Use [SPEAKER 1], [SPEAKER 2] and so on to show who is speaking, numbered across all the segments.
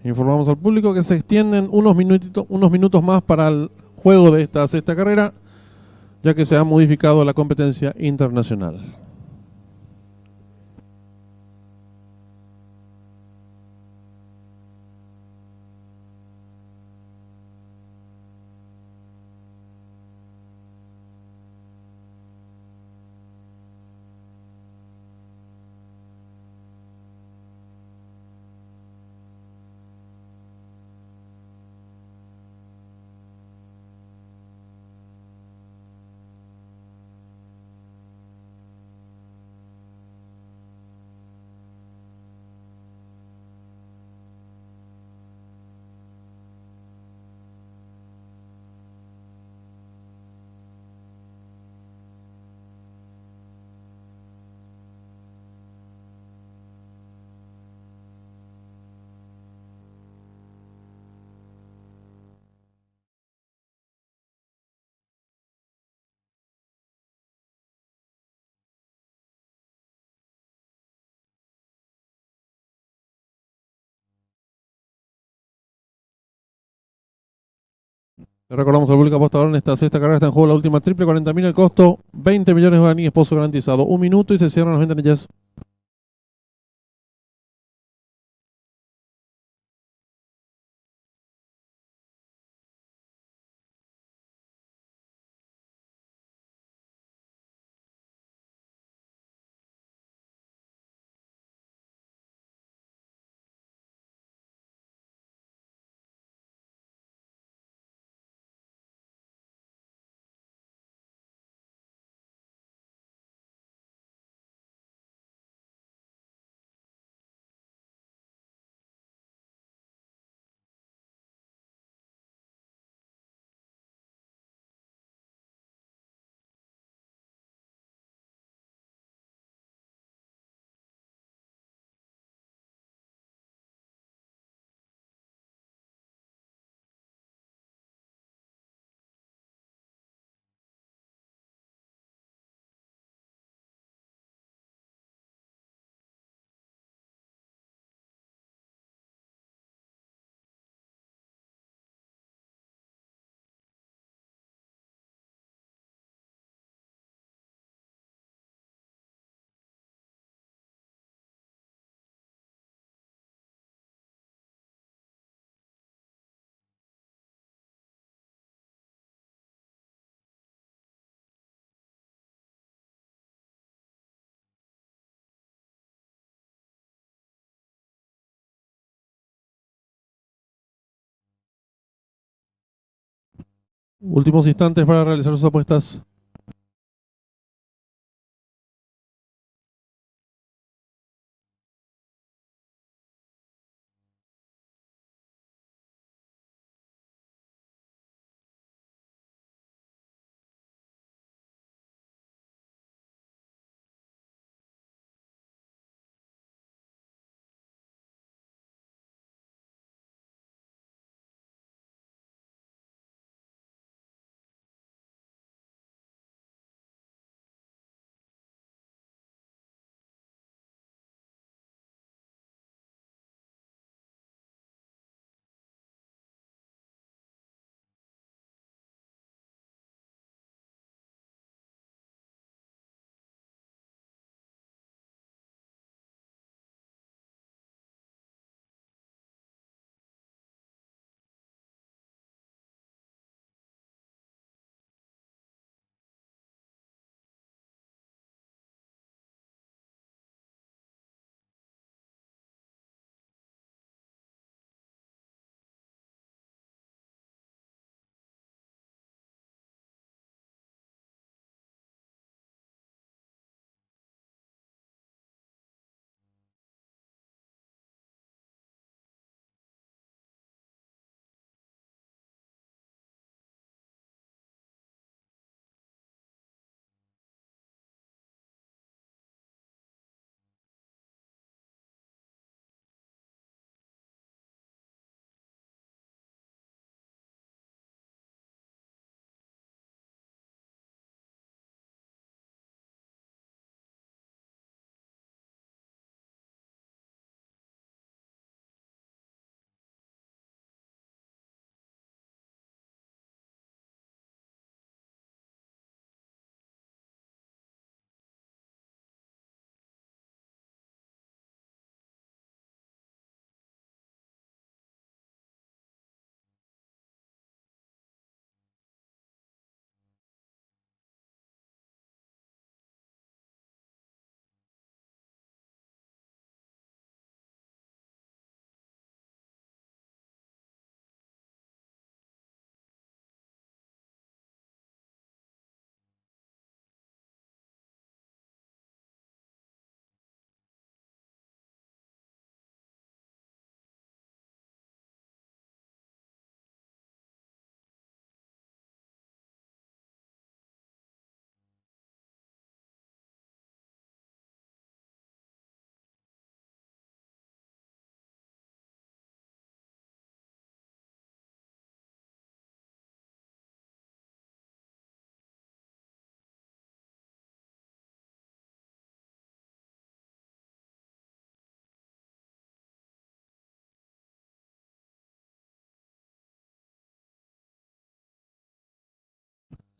[SPEAKER 1] Informamos al público que se extienden unos minutos más para el juego de esta sexta carrera, ya que se ha modificado la competencia internacional. Le recordamos al público apostador en esta sexta carrera está en juego la última triple, 40.000 el costo, 20 millones de guaraníes, esposo garantizado. Un minuto y se cierran las ventanillas. Últimos instantes para realizar sus apuestas.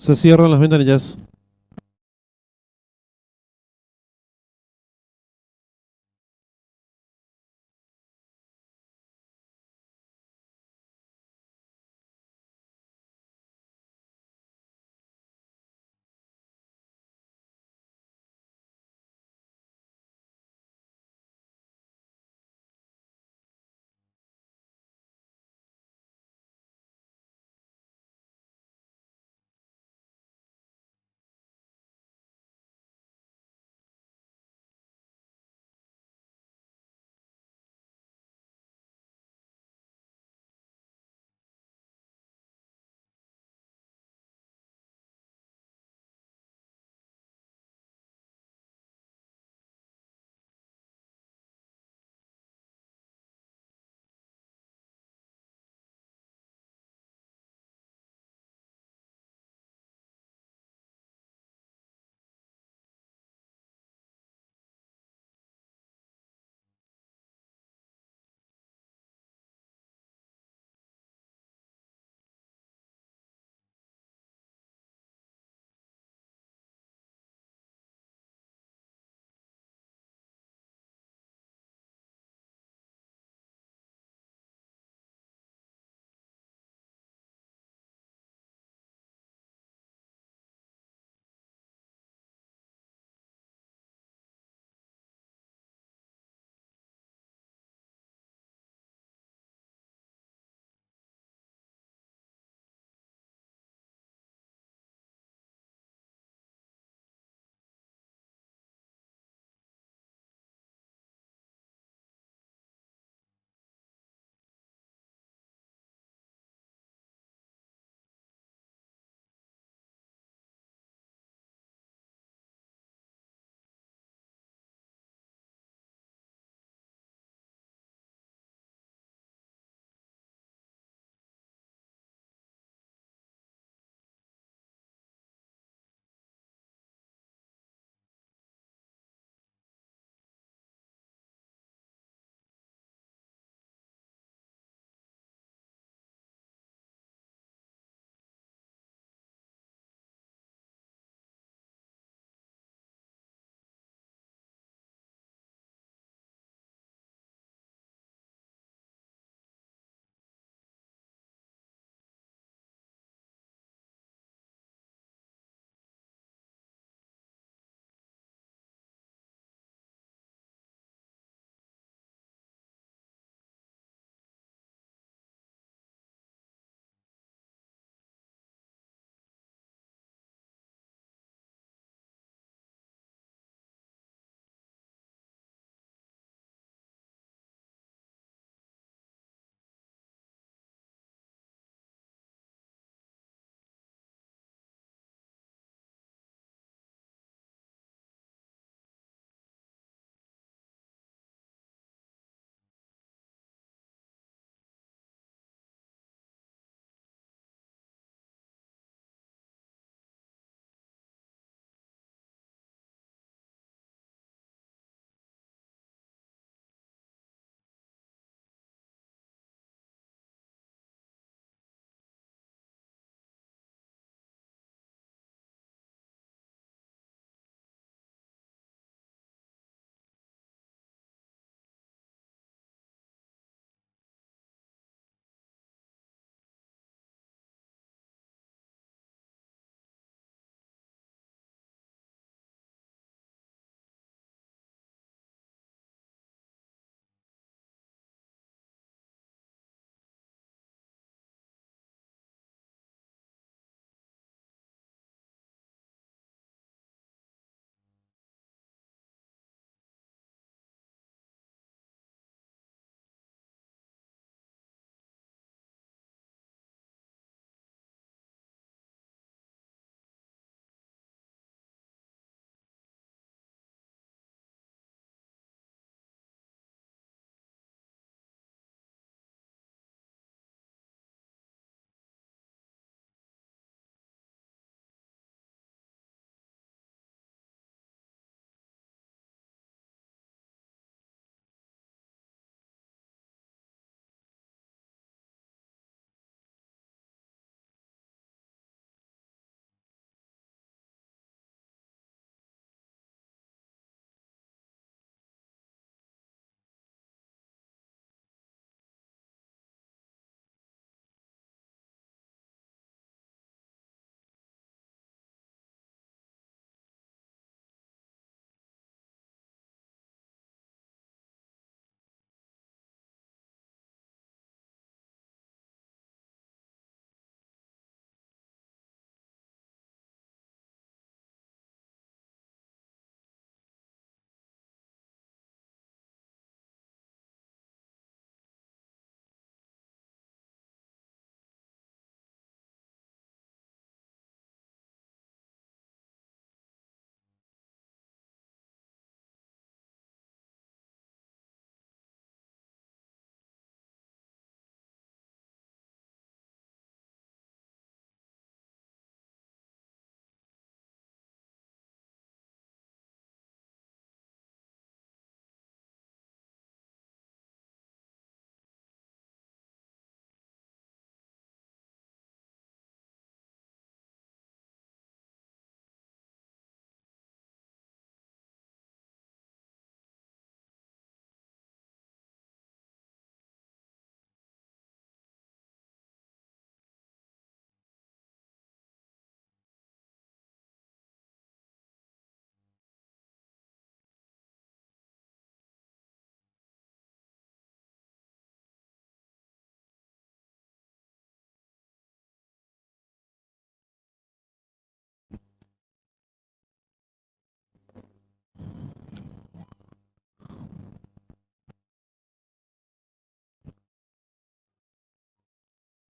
[SPEAKER 1] Se cierran las ventanillas.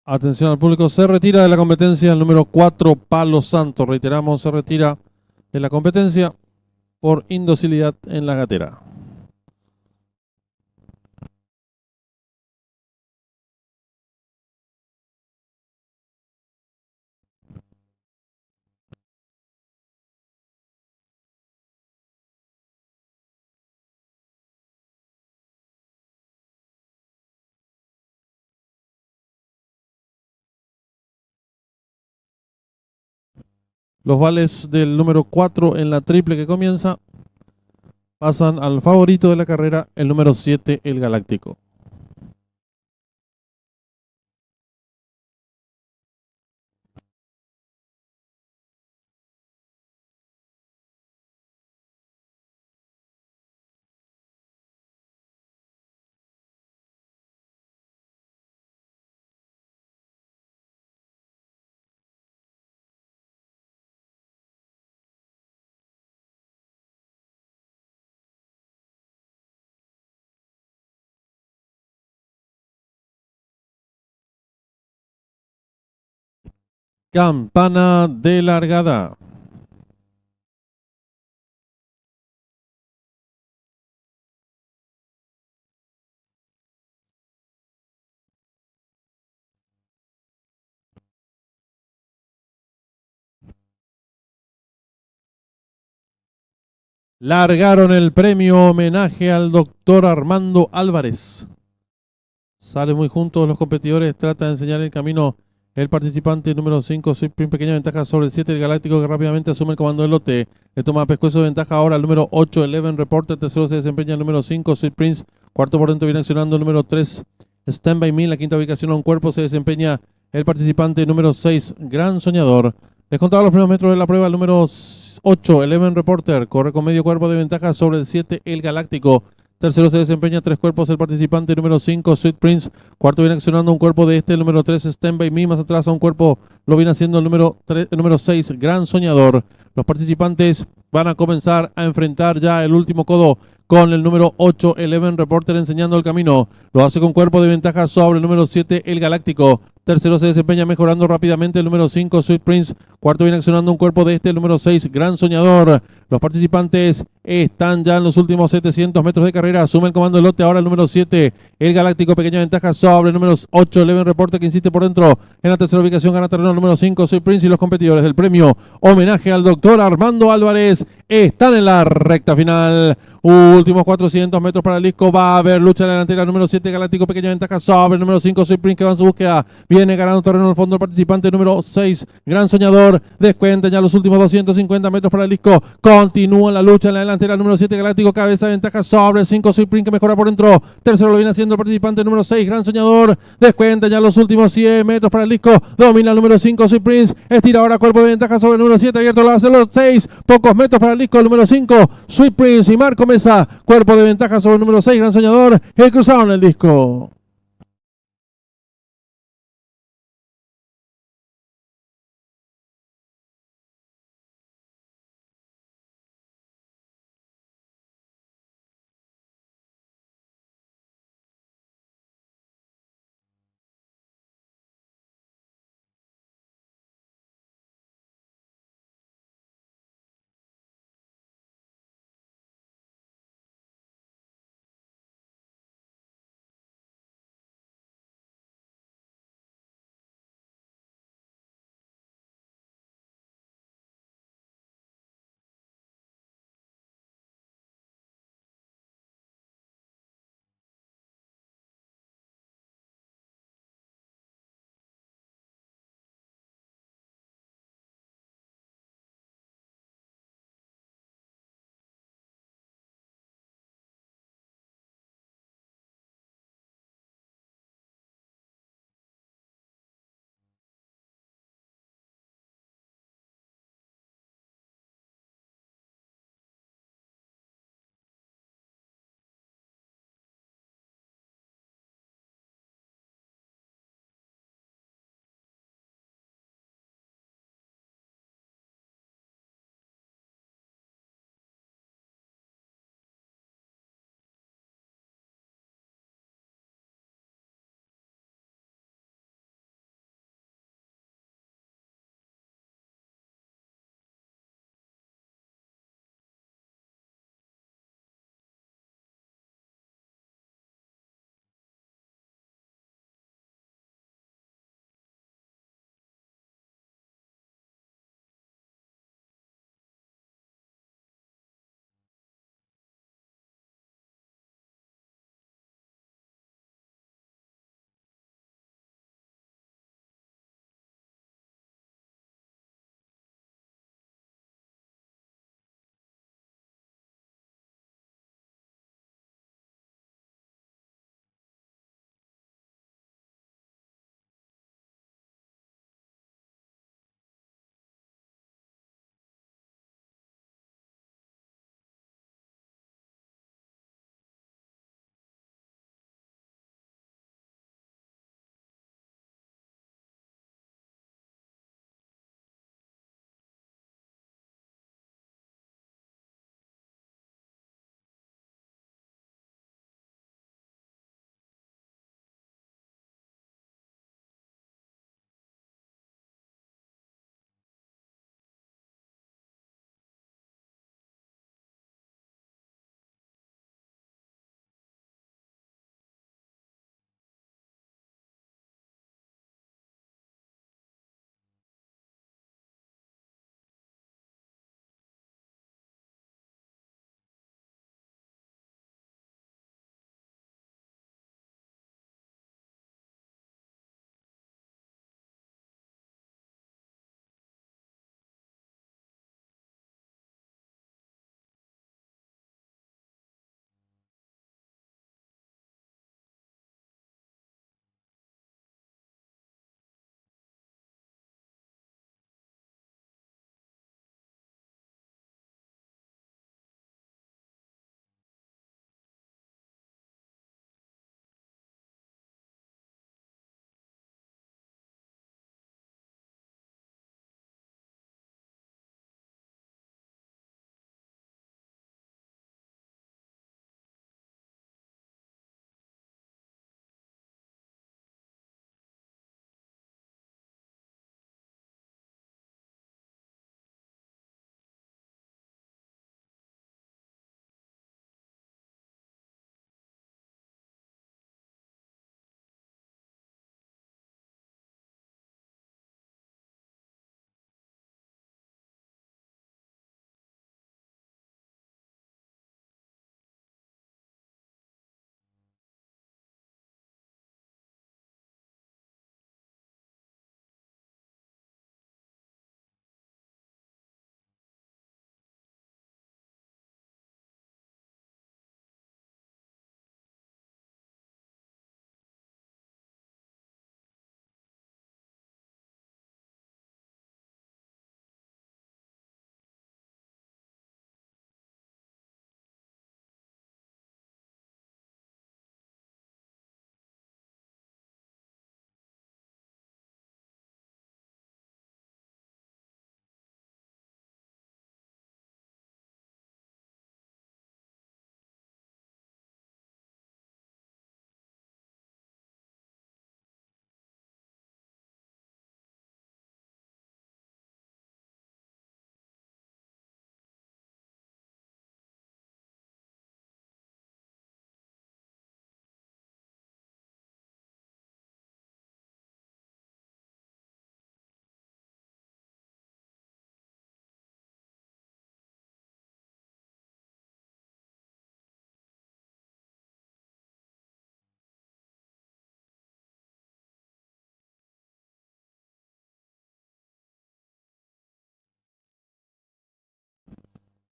[SPEAKER 1] Atención al público, se retira de la competencia el número 4, Palo Santo. Reiteramos, se retira de la competencia por indocilidad en la gatera. Los vales del número 4 en la triple que comienza pasan al favorito de la carrera, el número 7, el Galáctico. Campana de largada. Largaron el premio homenaje al doctor Armando Álvarez. Salen muy juntos los competidores, trata de enseñar el camino el participante número 5, Sweet Prince, pequeña ventaja sobre el 7, el Galáctico, que rápidamente asume el comando del lote. Le toma pescuezo de ventaja ahora el número 8, Eleven Reporter, tercero se desempeña el número 5, Sweet Prince, cuarto por dentro viene accionando el número 3, Stand By Me, la quinta ubicación a un cuerpo se desempeña el participante número 6, Gran Soñador. Descontado los primeros metros de la prueba, el número 8, Eleven Reporter, corre con medio cuerpo de ventaja sobre el 7, el Galáctico. Tercero se desempeña tres cuerpos el participante número 5, Sweet Prince. Cuarto viene accionando un cuerpo de el número 3, Stand By Me. Más atrás a un cuerpo lo viene haciendo el número 6, Gran Soñador. Los participantes van a comenzar a enfrentar ya el último codo con el número 8, Eleven Reporter, enseñando el camino. Lo hace con cuerpo de ventaja sobre el número 7, el Galáctico. Tercero se desempeña mejorando rápidamente el número 5, Sweet Prince. Cuarto viene accionando un cuerpo de el número 6, Gran Soñador. Los participantes están ya en los últimos 700 metros de carrera. Asume el comando del lote ahora el número 7, el Galáctico. Pequeña ventaja sobre el número 8, Eleven Reporter, que insiste por dentro. En la tercera ubicación gana terreno el número 5, Sweet Prince. Y los competidores del premio homenaje al doctor Armando Álvarez están en la recta final. Últimos 400 metros para el disco. Va a haber lucha en la delantera. Número 7, Galáctico. Pequeña ventaja sobre el número 5, Sweet Prince, que va en su búsqueda. Viene ganando terreno al fondo el participante número 6, Gran Soñador. Descuenta ya los últimos 250 metros para el disco. Continúa la lucha en la delantera. Número 7, Galáctico. Cabeza de ventaja sobre el 5, Sweet Prince, que mejora por dentro. Tercero lo viene haciendo el participante número 6, Gran Soñador. Descuenta ya los últimos 100 metros para el disco. Domina el número 5, Sweet Prince. Estira ahora cuerpo de ventaja sobre el número 7. Abierto lo hace los 6. Pocos metros para el disco. El número 5, Sweet Prince y Marco Mesa. Cuerpo de ventaja sobre el número 6, Gran Soñador. Cruzaron el disco.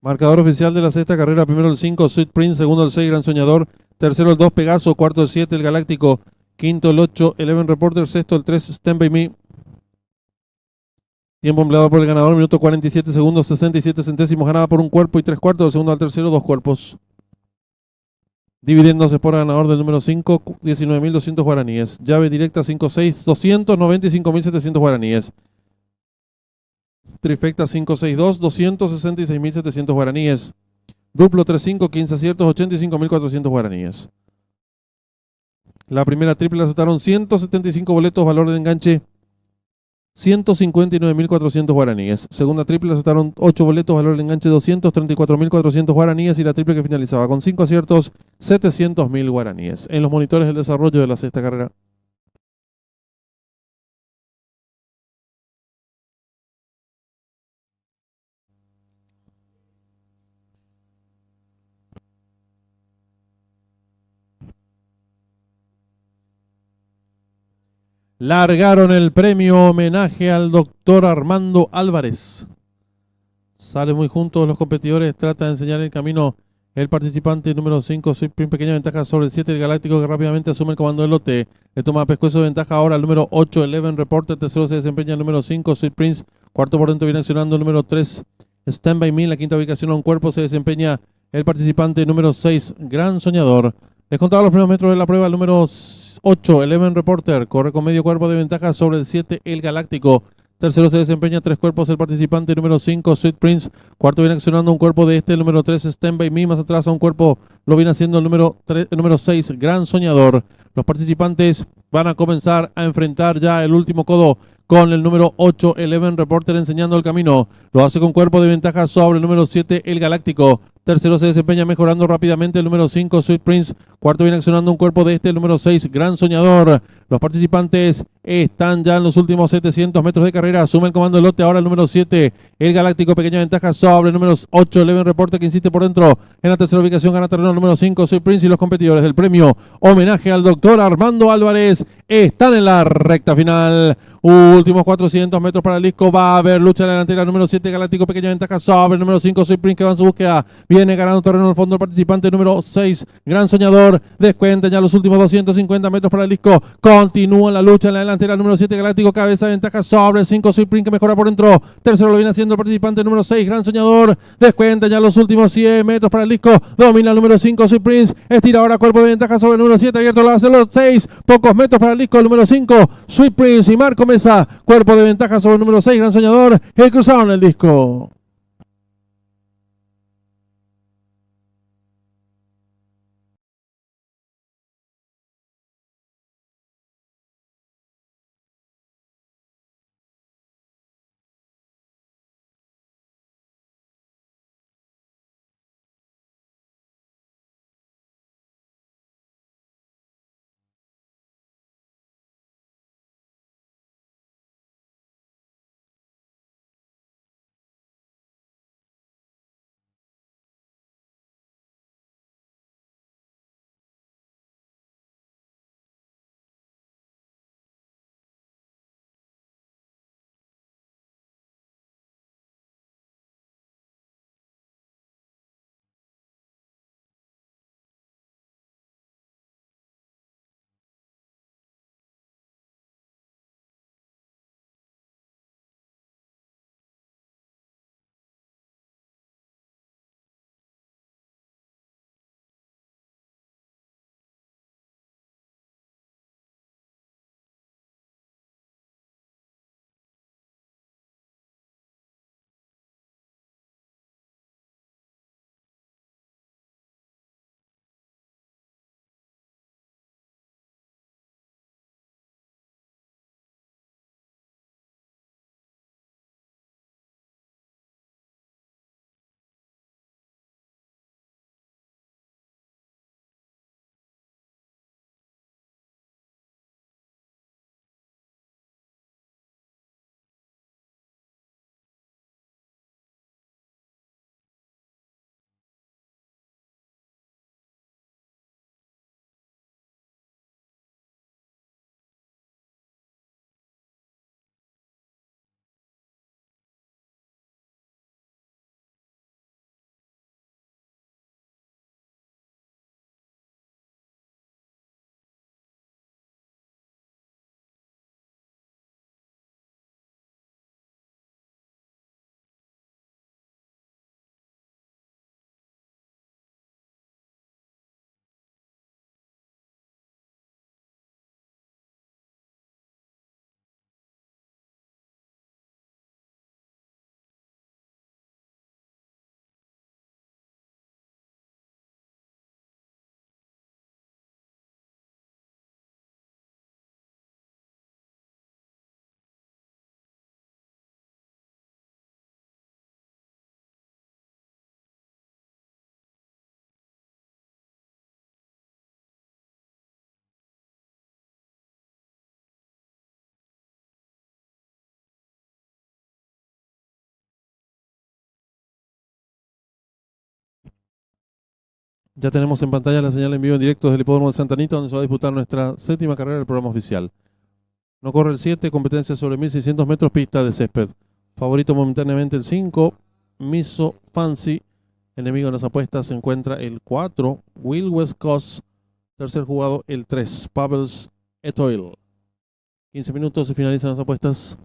[SPEAKER 1] Marcador oficial de la sexta carrera. Primero el 5, Sweet Prince. Segundo el 6, Gran Soñador. Tercero el 2, Pegaso. Cuarto el 7, el Galáctico. Quinto el 8, Eleven Reporter. Sexto el 3, Stand By Me. Tiempo empleado por el ganador, minuto 47 segundos, 67 centésimos, ganada por un cuerpo y 3/4. Del segundo al tercero, 2 cuerpos. Dividiéndose por ganador del número 5, 19.200 guaraníes. Llave directa 5-6, 295.700 guaraníes. Trifecta 5-6-2, 266.700 guaraníes. Duplo 3-5, 15 aciertos, 85.400 guaraníes. La primera triple aceptaron 175 boletos, valor de enganche 159.400 guaraníes. Segunda triple aceptaron 8 boletos, valor de enganche 234.400 guaraníes. Y la triple que finalizaba con 5 aciertos, 700.000 guaraníes. En los monitores del desarrollo de la sexta carrera. Largaron el premio homenaje al doctor Armando Álvarez. Sale muy juntos los competidores, trata de enseñar el camino el participante número 5, Sweet Prince, pequeña ventaja sobre el 7, el Galáctico, que rápidamente asume el comando del lote. Le toma pescuezo de ventaja ahora el número 8, Eleven Reporter. Tercero se desempeña el número 5, Sweet Prince. Cuarto por dentro viene accionando el número 3, Stand By Me. En la quinta ubicación a un cuerpo se desempeña el participante número 6, Gran Soñador. Descontado los primeros metros de la prueba, el número 8, Eleven Reporter. Corre con medio cuerpo de ventaja sobre el 7, el Galáctico. Tercero se desempeña 3 cuerpos el participante número 5, Sweet Prince. Cuarto viene accionando un cuerpo de el número 3, Stand By Me. Más atrás a un cuerpo lo viene haciendo el número 6, Gran Soñador. Los participantes van a comenzar a enfrentar ya el último codo con el número 8, Eleven Reporter, enseñando el camino. Lo hace con cuerpo de ventaja sobre el número 7, el Galáctico. Tercero se desempeña mejorando rápidamente el número 5, Sweet Prince. Cuarto viene accionando un cuerpo de el número 6, Gran Soñador. Los participantes están ya en los últimos 700 metros de carrera. Asume el comando del lote ahora el número 7, el Galáctico. Pequeña ventaja sobre el número 8, Eleven Reporter, que insiste por dentro. En la tercera ubicación gana terreno el número 5, Sweet Prince. Y los competidores del premio homenaje al doctor Armando Álvarez están en la recta final. Últimos 400 metros para el disco. Va a haber lucha en la delantera. Número 7, Galáctico. Pequeña ventaja sobre el número 5, Sweet Prince, que va en su búsqueda. Viene ganando terreno al fondo el participante número 6, Gran Soñador. Descuenta ya los últimos 250 metros para el disco. Continúa la lucha en la delantera. Número 7, Galáctico. Cabeza de ventaja sobre el 5, Sweet Prince, que mejora por dentro. Tercero lo viene haciendo el participante número 6, Gran Soñador. Descuenta ya los últimos 100 metros para el disco. Domina el número 5, Sweet Prince. Estira ahora cuerpo de ventaja sobre el número 7. Abierto lo hace los 6. Pocos metros para el disco. El número 5, Sweet Prince y Marco Mesa. Cuerpo de ventaja sobre el número 6, Gran Soñador. Cruzaron el disco. Ya tenemos en pantalla la señal en vivo en directo desde el Hipódromo de Santa Anita, donde se va a disputar nuestra séptima carrera del programa oficial. No corre el 7, competencia sobre 1600 metros, pista de césped. Favorito momentáneamente el 5, Miso Fancy. Enemigo en las apuestas se encuentra el 4, Will West Coast. Tercer jugado el 3, Pabels Etoile. 15 minutos y finalizan las apuestas.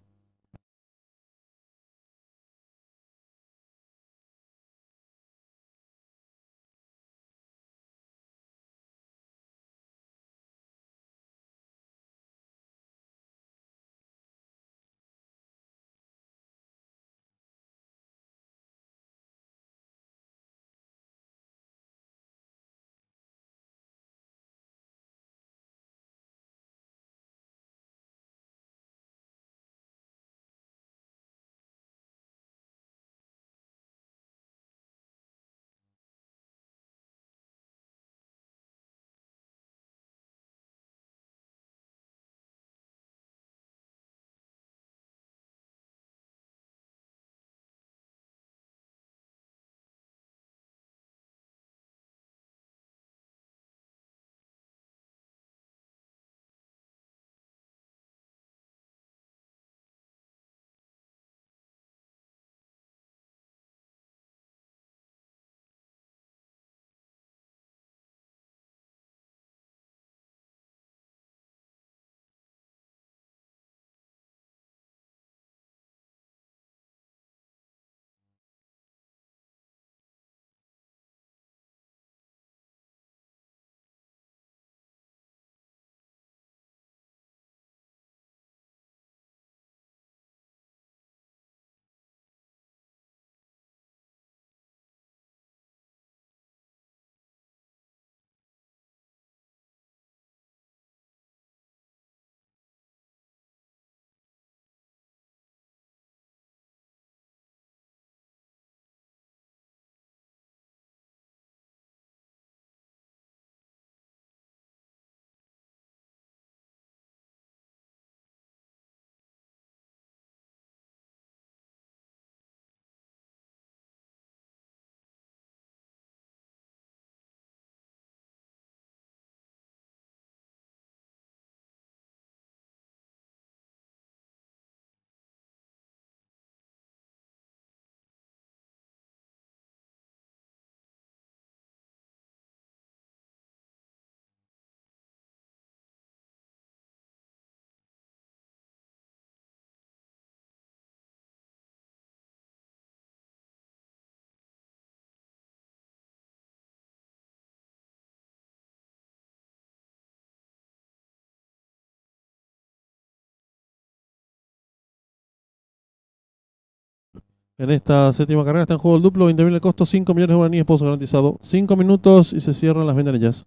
[SPEAKER 1] En esta séptima carrera está en juego el duplo, 20.000 el costo, 5 millones de guaraníes, pozo garantizado. 5 minutos y se cierran las ventanillas.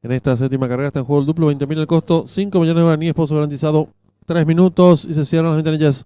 [SPEAKER 1] En esta séptima carrera está en juego el duplo, 20.000 el costo, 5 millones de guaraníes, pozo garantizado, 3 minutos y se cierran las ventanillas.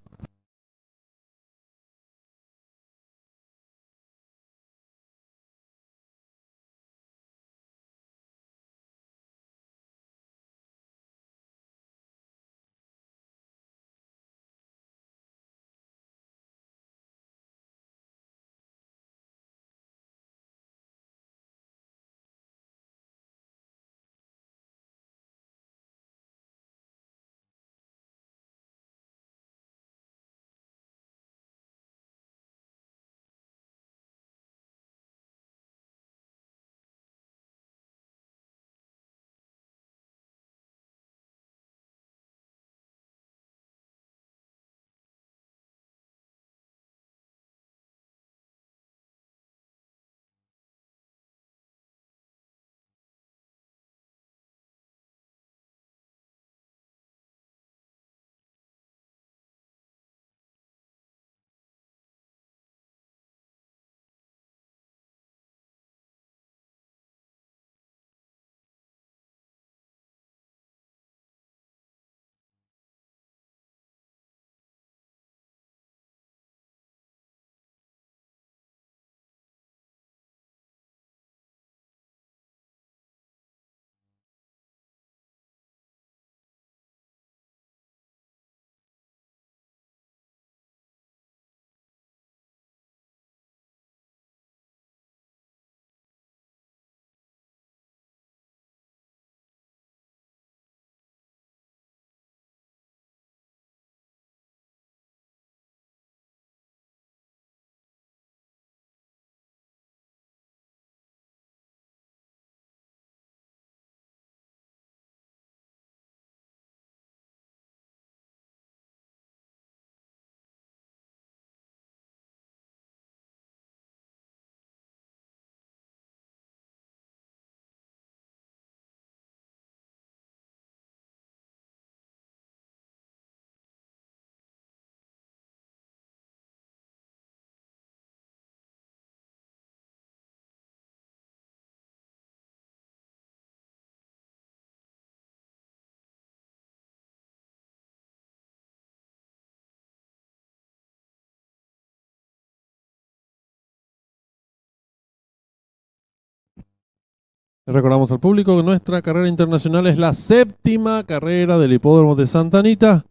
[SPEAKER 1] Les recordamos al público que nuestra carrera internacional es la séptima carrera del hipódromo de Santa Anita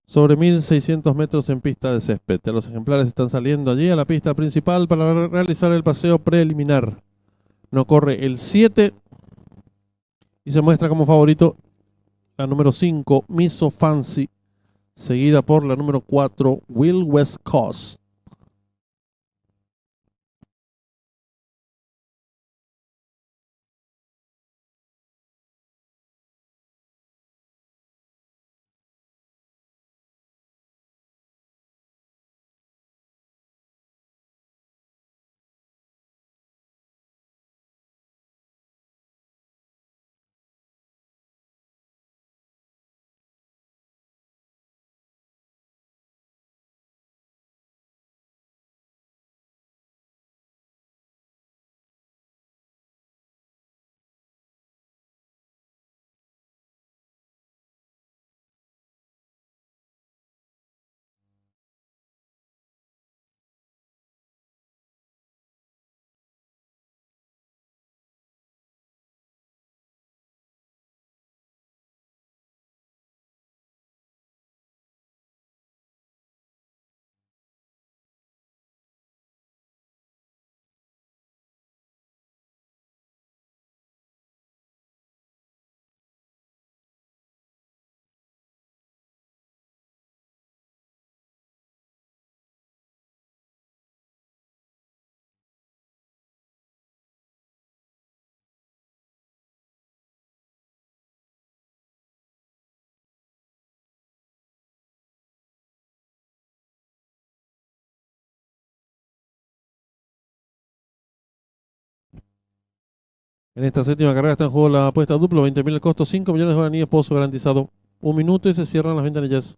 [SPEAKER 1] sobre 1.600 metros en pista de césped. Los ejemplares están saliendo allí a la pista principal para realizar el paseo preliminar. No corre el 7 y se muestra como favorito la número 5, Miso Fancy, seguida por la número 4, Will West Coast. En esta séptima carrera está en juego la apuesta duplo, 20.000 el costo, 5 millones de guaraníes, pozo garantizado. 1 minuto y se cierran las ventanillas.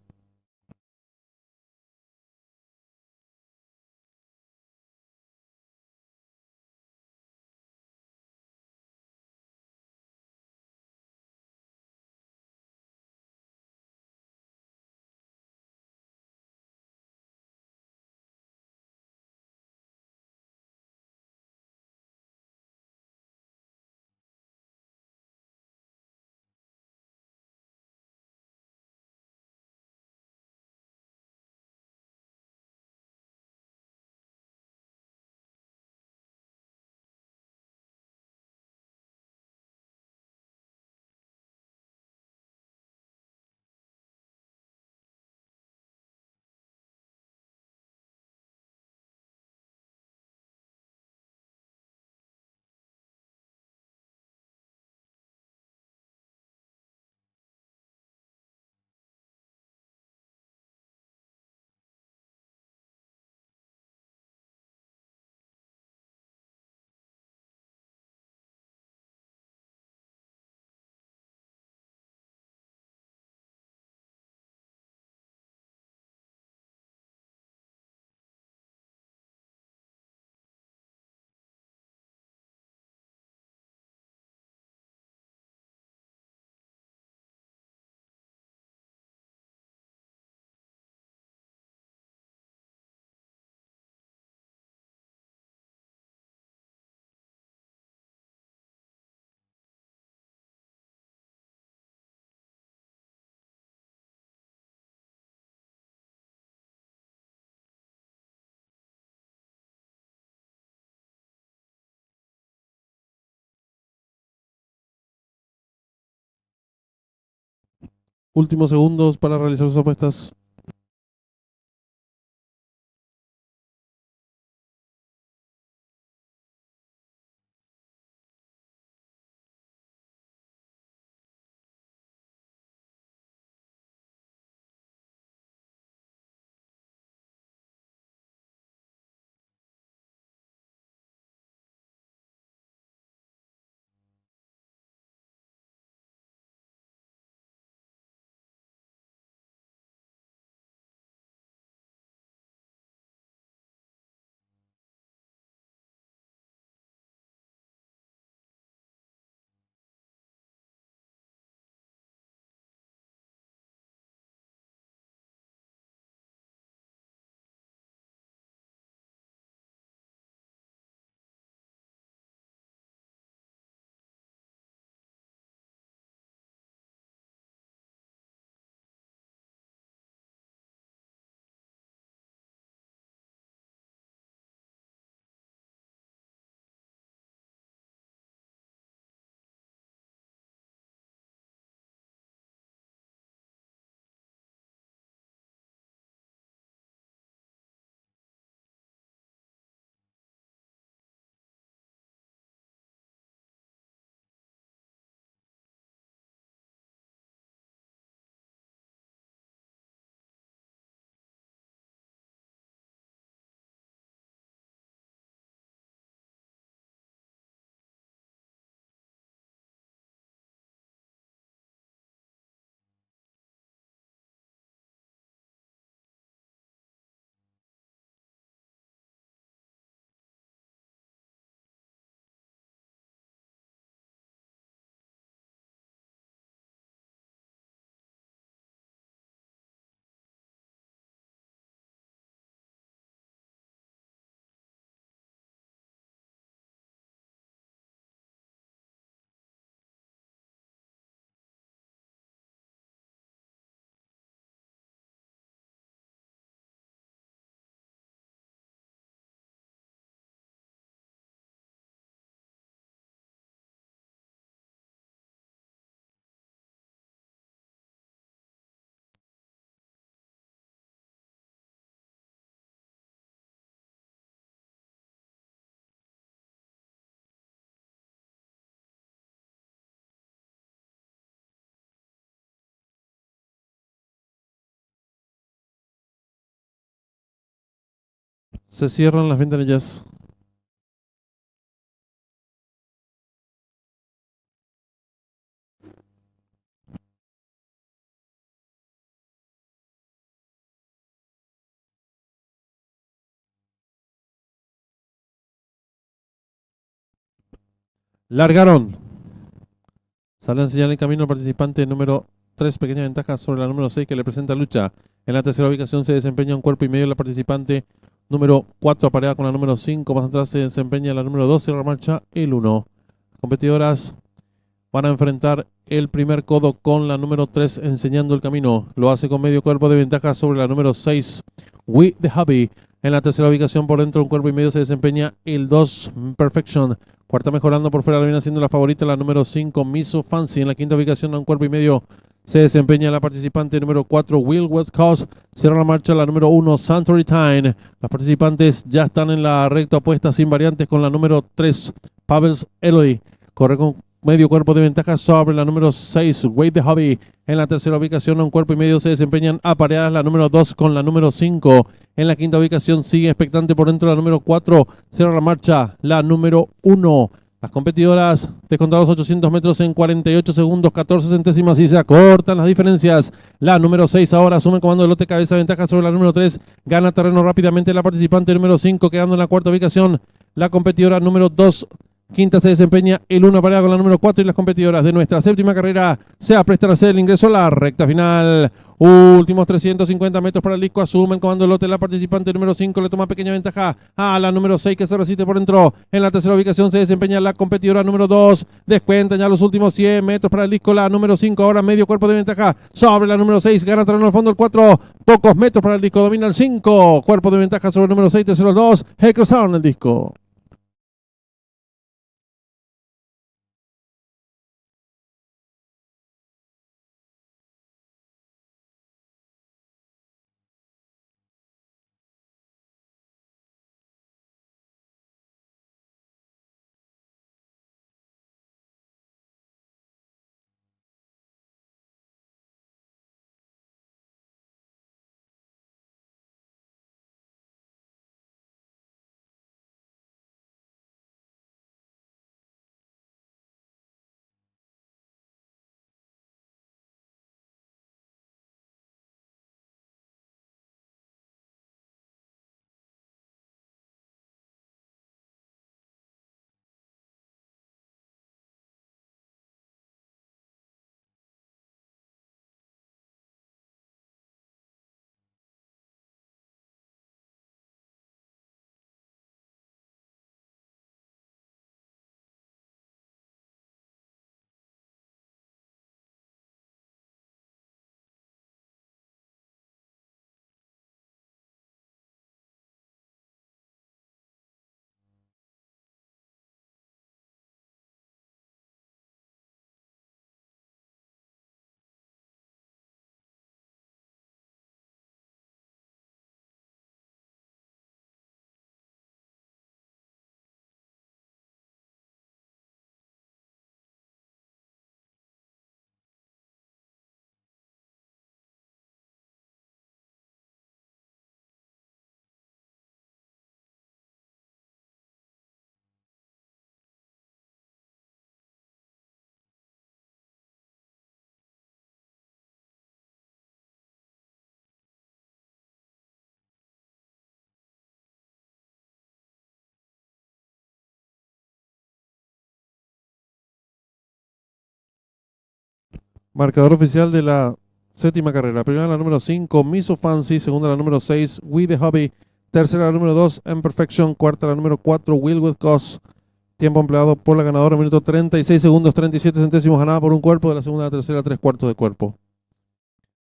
[SPEAKER 1] Últimos segundos para realizar sus apuestas. Se cierran las ventanillas. Largaron. Sale a enseñar el camino al participante número 3, pequeña ventaja sobre la número 6 que le presenta lucha. En la tercera ubicación se desempeña un cuerpo y medio la participante número 4, apareada con la número 5. Más atrás se desempeña la número 2, cierra marcha el 1. Competidoras van a enfrentar el primer codo con la número 3 enseñando el camino. Lo hace con medio cuerpo de ventaja sobre la número 6, We the Hobby. En la tercera ubicación por dentro un cuerpo y medio se desempeña el 2, Perfection. Cuarta mejorando por fuera, viene siendo la favorita la número 5, Miso Fancy. En la quinta ubicación a un cuerpo y medio se desempeña la participante número 4, Will West Coast. Cierra la marcha la número 1, Suntory Time. Las participantes ya están en la recta opuesta sin variantes con la número 3, Pavels Eloy. Corre con medio cuerpo de ventaja sobre la número 6, Wade the Hobby. En la tercera ubicación a un cuerpo y medio se desempeñan apareadas la número 2 con la número 5. En la quinta ubicación sigue expectante por dentro la número 4. Cierra la marcha la número 1. Las competidoras descontan los 800 metros en 48 segundos, 14 centésimas y se acortan las diferencias. La número 6 ahora asume el comando del lote cabeza ventaja sobre la número 3. Gana terreno rápidamente la participante número 5, quedando en la cuarta ubicación. La competidora número 2. Quinta se desempeña el 1 pareada con la número 4 y las competidoras de nuestra séptima carrera se aprestan a hacer el ingreso a la recta final. Últimos 350 metros para el disco, asume el comando del lote la participante número 5, le toma pequeña ventaja a la número 6 que se resiste por dentro. En la tercera ubicación se desempeña la competidora número 2, descuentan ya los últimos 100 metros para el disco, la número 5 ahora medio cuerpo de ventaja sobre la número 6, gana terreno al fondo el 4, pocos metros para el disco, domina el 5, cuerpo de ventaja sobre el número 6, tercero el 2, cruzaron el disco. Marcador oficial de la séptima carrera. Primera la número 5, Miso Fancy. Segunda la número 6, We The Hobby. Tercera la número 2, Imperfection. Cuarta la número 4, Will With Cause. Tiempo empleado por la ganadora, minuto 36 segundos, 37 centésimos, ganada por un cuerpo. De la segunda a la tercera, 3/4 de cuerpo.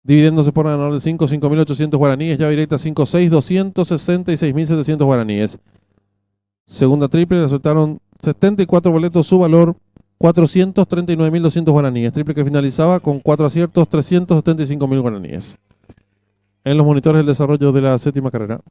[SPEAKER 1] Dividiéndose por ganador de 5, 5.800 guaraníes. Llave directa 5, 6, 266.700 guaraníes. Segunda triple, resultaron 74 boletos, su valor 439.200 guaraníes. Triple que finalizaba con 4 aciertos, 375.000 guaraníes. En los monitores del desarrollo de la séptima carrera.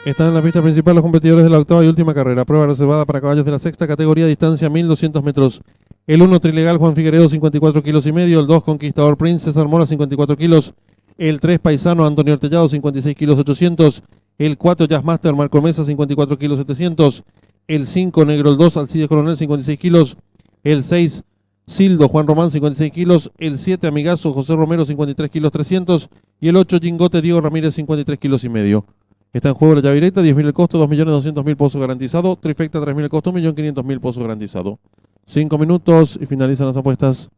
[SPEAKER 1] Están en la pista principal los competidores de la octava y última carrera. Prueba reservada para caballos de la sexta categoría, distancia 1200 metros. El 1 Trilegal Juan Figueredo, 54 kilos y medio. El 2 Conquistador Prince César Mora, 54 kilos. El 3 Paisano Antonio Ortellado, 56 kilos 800. El 4 Jazzmaster Marco Mesa, 54 kilos 700. El 5 Negro el 2 Alcides Coronel, 56 kilos. El 6 Sildo Juan Román, 56 kilos. El 7 Amigazo José Romero, 53 kilos 300. Y el 8 Jingote Diego Ramírez, 53 kilos y medio. Está en juego la llave directa, 10.000 el costo, 2.200.000 pozo garantizado. Trifecta, 3.000 el costo, 1.500.000 pozo garantizado. 5 minutos y finalizan las apuestas.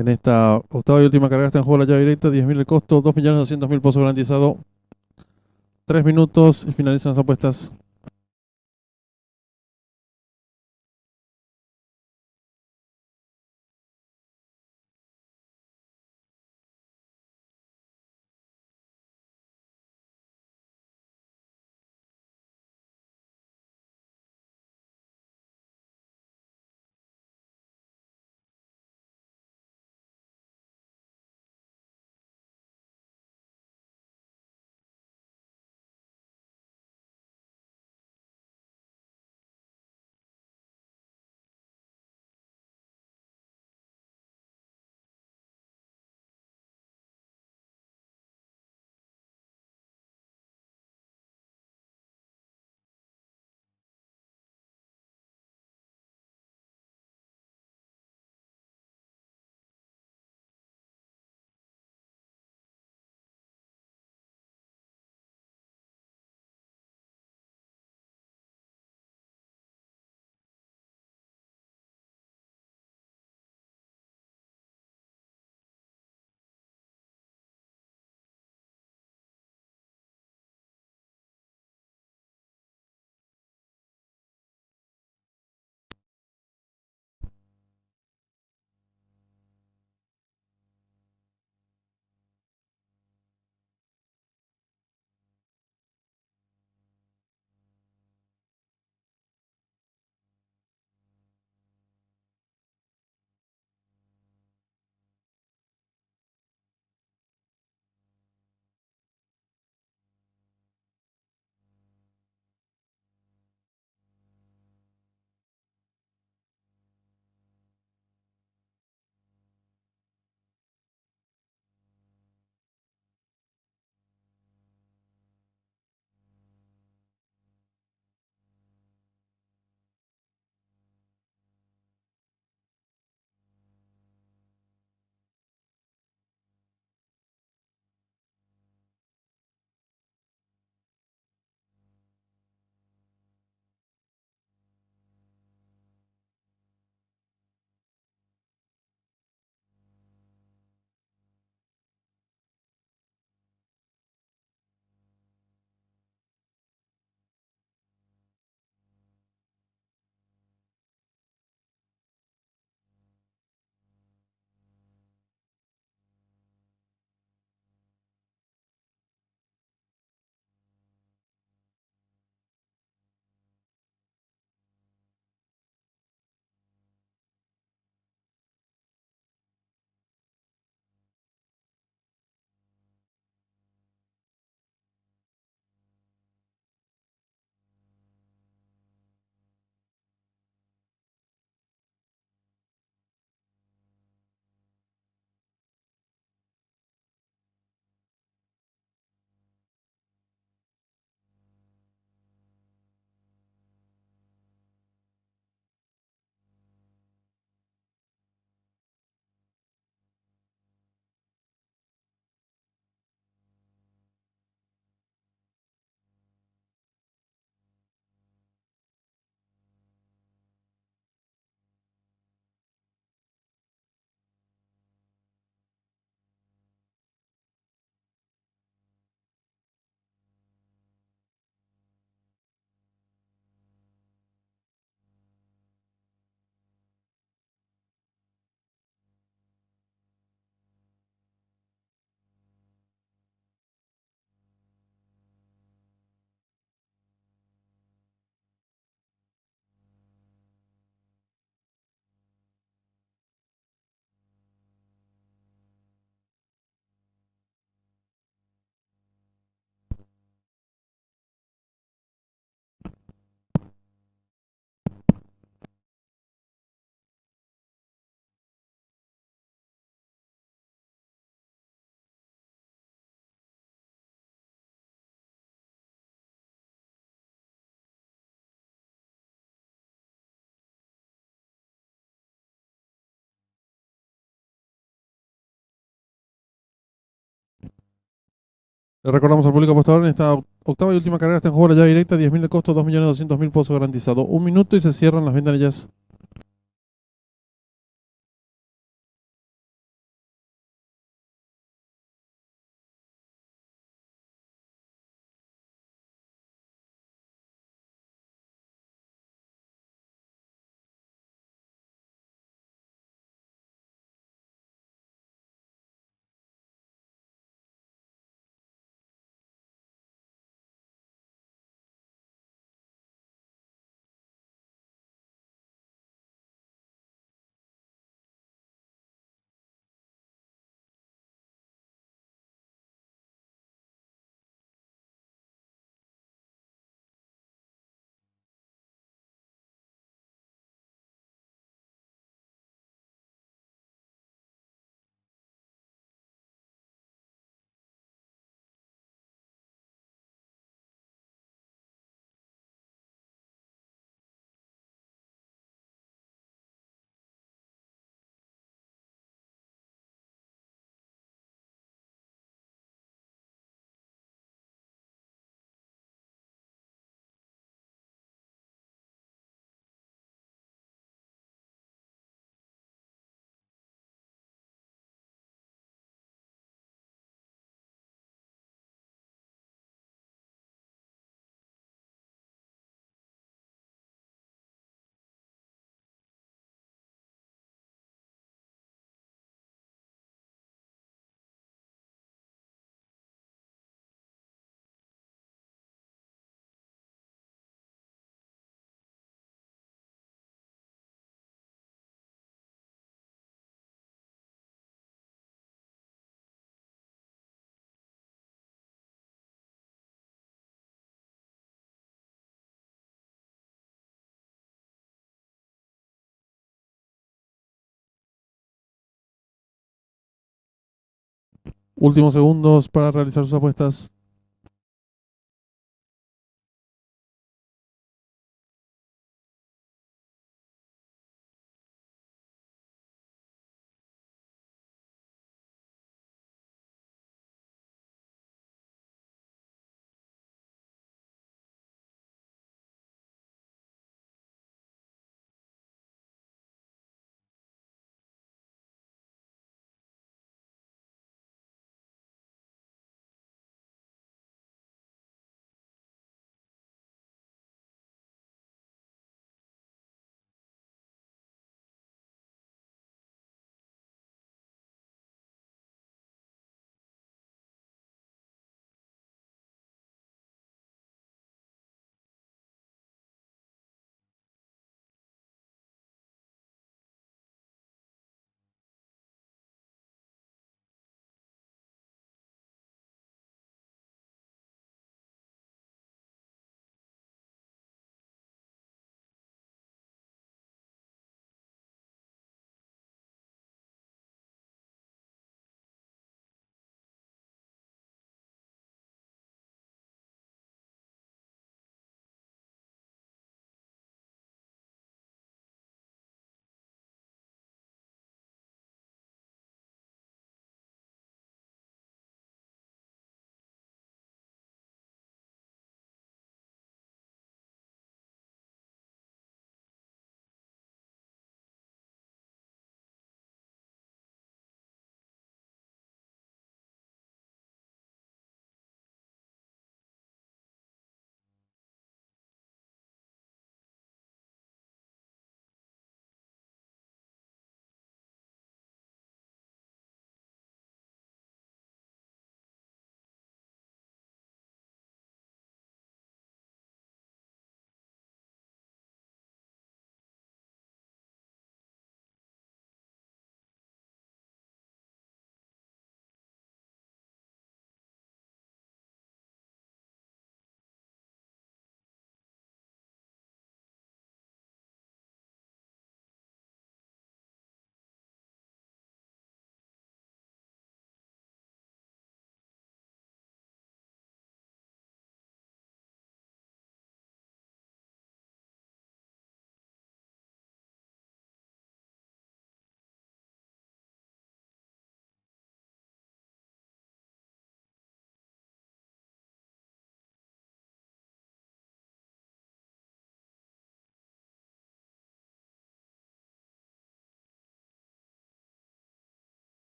[SPEAKER 1] En esta octava y última carrera está en juego la llave directa, 10.000 el costo, 2.200.000 pozo garantizado. 3 minutos y finalizan las apuestas. Le recordamos al público apostador, en esta octava y última carrera está en juego la llave directa, 10.000 el costo, 2.200.000 pozo garantizado. 1 minuto y se cierran las ventanillas. Últimos segundos para realizar sus apuestas.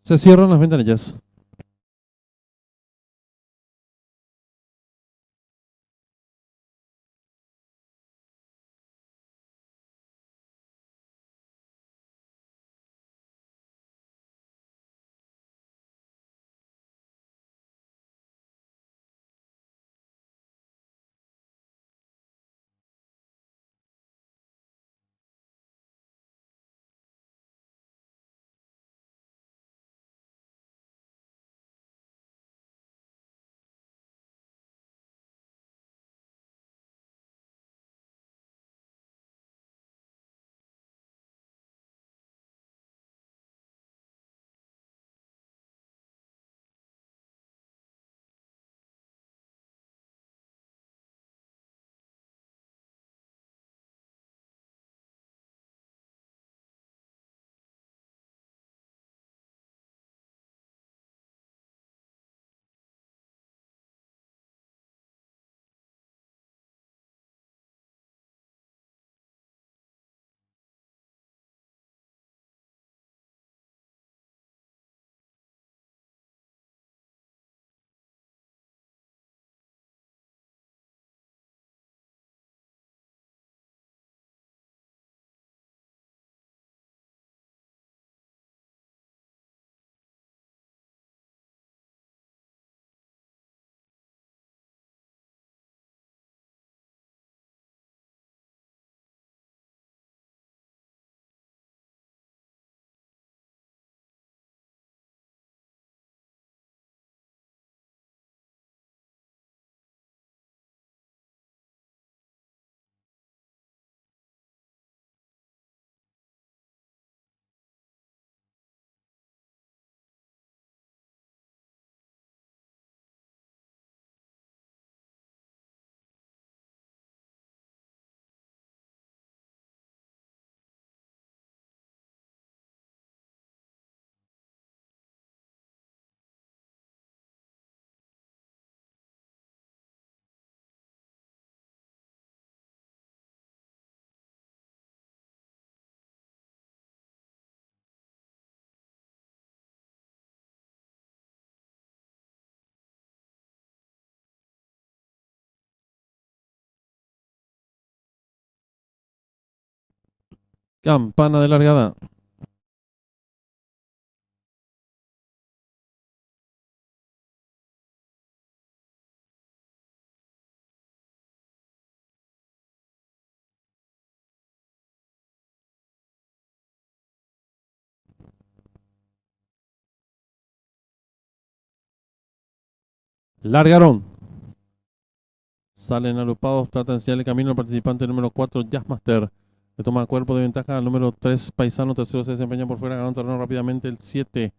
[SPEAKER 1] Se cierran las ventanillas. Campana de largada. Largaron. Salen agrupados, trata de enseñar el camino al participante número 4, Jazzmaster. Le toma cuerpo de ventaja al número 3, Paisano. Tercero se desempeña por fuera, ganando terreno rápidamente el 7.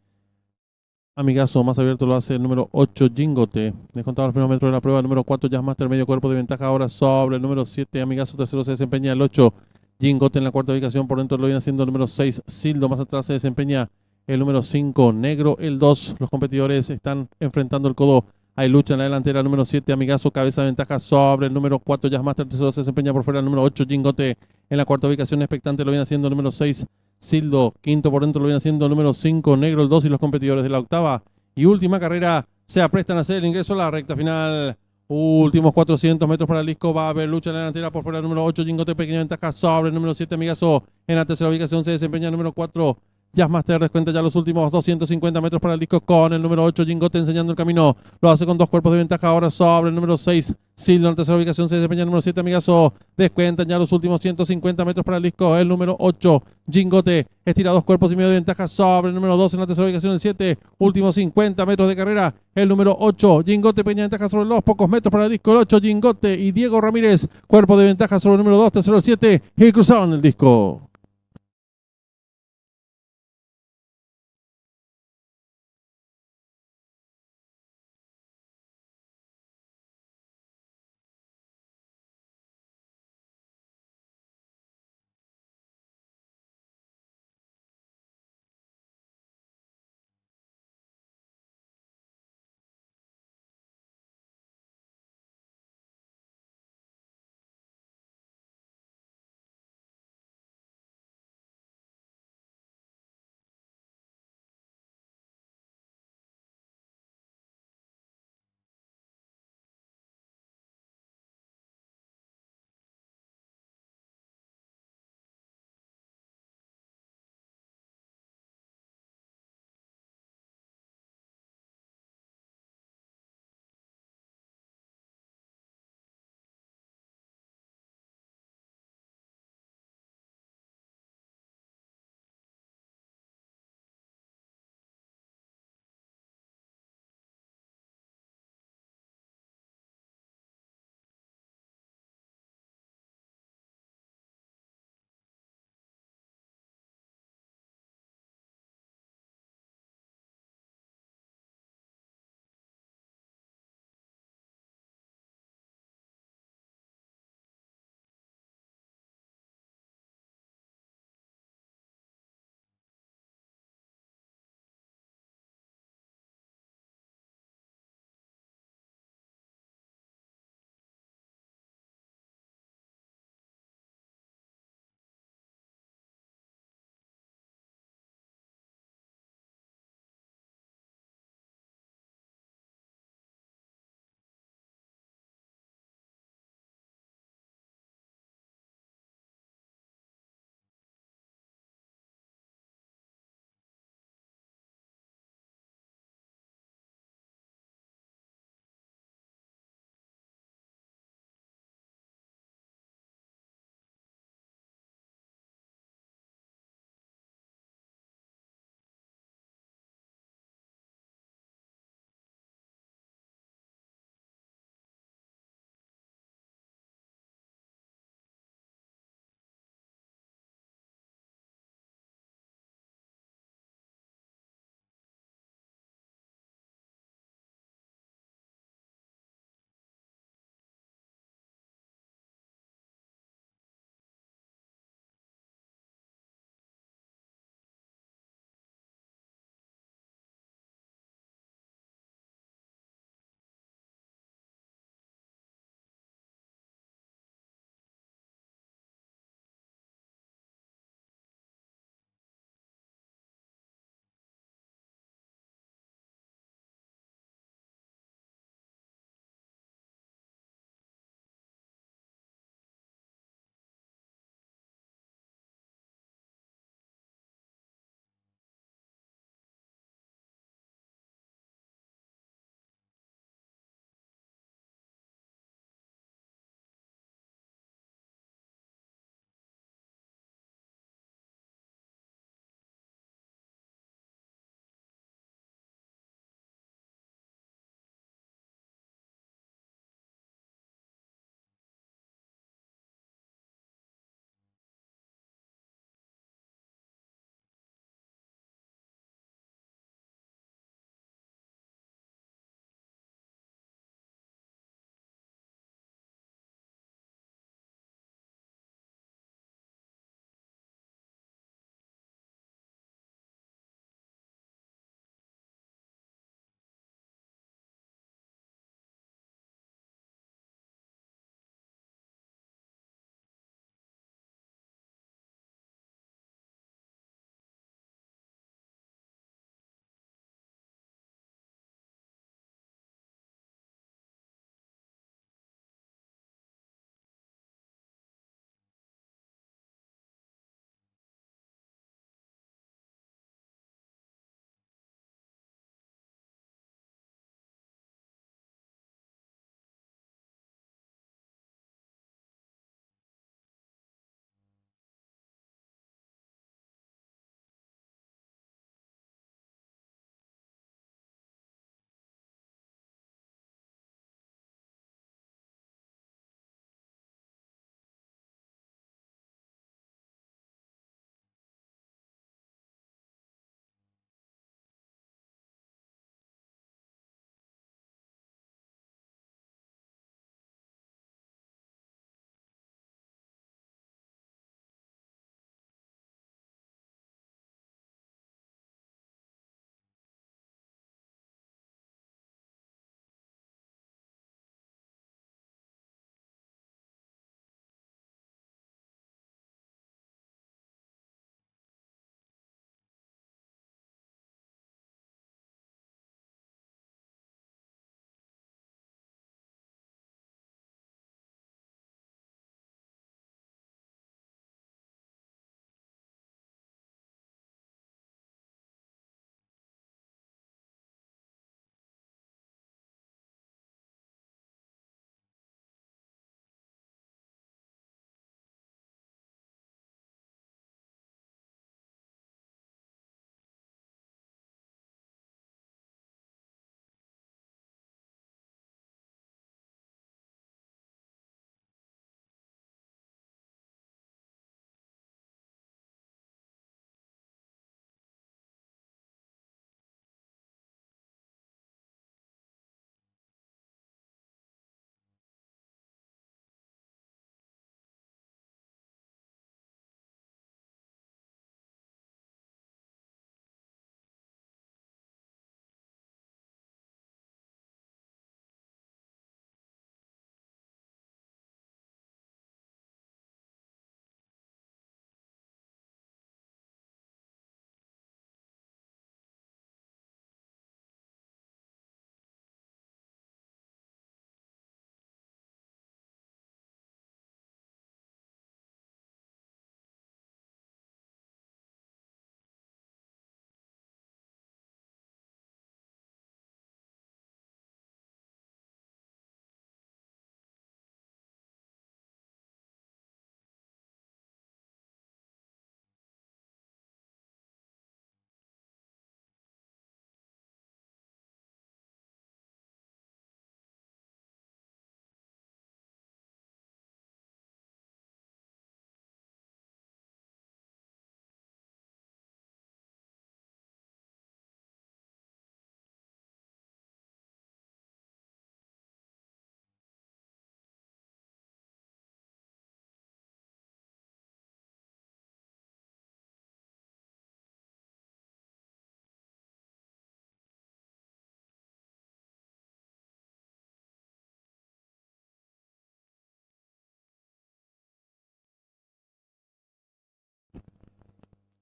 [SPEAKER 1] Amigazo, más abierto lo hace el número 8, Jingote. Descontado los primeros metros de la prueba, el número 4, Jazzmaster, medio cuerpo de ventaja ahora sobre el número 7, Amigazo. Tercero se desempeña el 8, Jingote en la cuarta ubicación. Por dentro lo viene haciendo el número 6, Sildo. Más atrás se desempeña el número 5, Negro, el 2. Los competidores están enfrentando el codo. Hay lucha en la delantera, el número 7, Amigazo, cabeza de ventaja sobre el número 4, Jazzmaster. Tercero se desempeña por fuera el número 8, Jingote. En la cuarta ubicación, expectante lo viene haciendo el número 6, Sildo. Quinto por dentro lo viene haciendo el número 5, Negro, el 2. Y los competidores de la octava y última carrera se aprestan a hacer el ingreso a la recta final. Últimos 400 metros para el disco. Va a haber lucha en la delantera por fuera el número 8, Jingote, pequeña ventaja sobre el número 7, Amigazo. En la tercera ubicación se desempeña el número 4, Jazzmaster. Descuenta ya los últimos 250 metros para el disco con el número 8, Jingote, enseñando el camino. Lo hace con dos cuerpos de ventaja ahora sobre el número 6, Sildo. En la tercera ubicación se desempeña el número 7, Amigazo. Descuentan ya los últimos 150 metros para el disco. El número 8, Jingote, estira dos cuerpos y medio de ventaja sobre el número 2. En la tercera ubicación el 7. Últimos 50 metros de carrera. El número 8, Jingote, pequeña ventaja sobre los pocos metros para el disco. El 8, Jingote y Diego Ramírez. Cuerpo de ventaja sobre el número 2, tercero el 7. Y cruzaron el disco.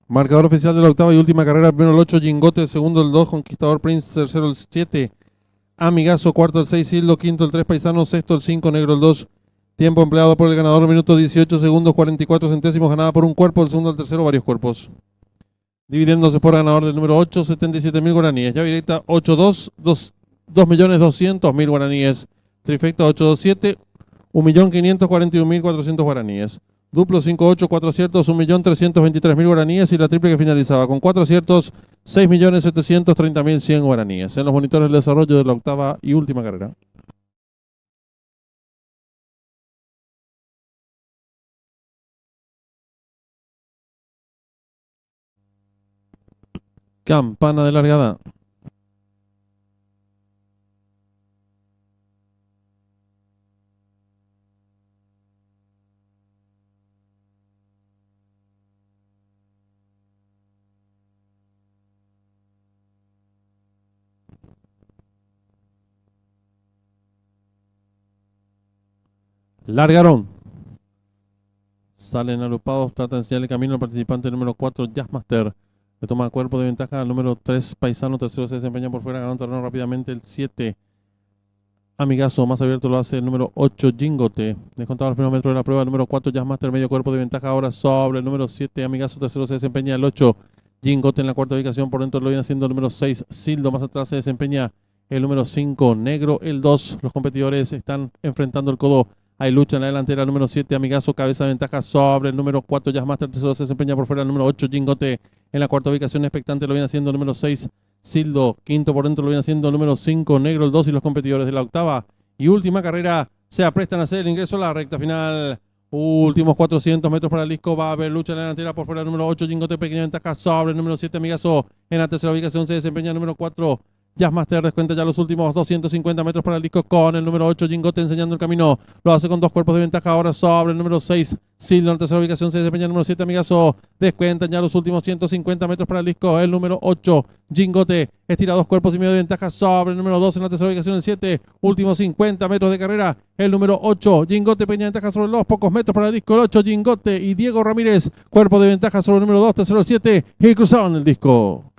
[SPEAKER 1] Marcador oficial de la octava y última carrera. Primero el 8, Jingote. Segundo el 2, Conquistador Prince. Tercero el 7, Amigazo. Cuarto el 6, Hildo. Quinto el 3, Paisano. Sexto el 5, Negro el 2. Tiempo empleado por el ganador, minuto 18 segundos 44 centésimos. Ganada por un cuerpo. El segundo al tercero, varios cuerpos. Dividiéndose por ganador del número 8, 77.000 guaraníes. Llave directa 8-2, 2.200.000 guaraníes. Trifecta 827, 1.541.400 guaraníes. Duplo 5-8, 4 aciertos, 1.323.000 guaraníes. Y la triple que finalizaba con 4 aciertos, 6.730.100 guaraníes. En los monitores del desarrollo de la octava y última carrera. Campana de largada. Largaron. Salen agrupados, trata de enseñar el camino al participante número 4, Jazzmaster. Le toma cuerpo de ventaja al número 3, Paisano. Tercero se desempeña por fuera, ganando terreno rápidamente el 7, Amigazo. Más abierto lo hace el número 8, Jingote. Descontado los primeros metros de la prueba, el número 4, Jazzmaster. Medio cuerpo de ventaja ahora sobre el número 7, Amigazo. Tercero se desempeña el 8, Jingote en la cuarta ubicación. Por dentro lo viene haciendo el número 6, Sildo. Más atrás se desempeña el número 5, Negro el 2. Los competidores están enfrentando el codo. Hay lucha en la delantera, el número 7, Amigazo, cabeza de ventaja sobre el número 4, Jazzmaster. Tercero se desempeña por fuera el número 8, Jingote. En la cuarta ubicación, expectante, lo viene haciendo el número 6, Sildo. Quinto por dentro lo viene haciendo el número 5, Negro el 2. Y los competidores de la octava y última carrera se aprestan a hacer el ingreso a la recta final. Últimos 400 metros para el disco. Va a haber lucha en la delantera por fuera el número 8, Jingote. Pequeña ventaja sobre el número 7, Amigazo. En la tercera ubicación se desempeña el número 4, Jazzmaster. Descuenta ya los últimos 250 metros para el disco con el número 8, Jingote, enseñando el camino. Lo hace con 2 cuerpos de ventaja ahora sobre el número 6, Sildo. En la tercera ubicación se desempeña el número 7, Amigazo. Descuentan ya los últimos 150 metros para el disco. El número 8, Jingote. Estira 2 cuerpos y medio de ventaja sobre el número 2. En la tercera ubicación el 7. Últimos 50 metros de carrera. El número 8, Jingote. Pequeña ventaja sobre los pocos metros para el disco. El 8, Jingote y Diego Ramírez. Cuerpo de ventaja sobre el número 2. Tercero el 7. Y cruzaron el disco.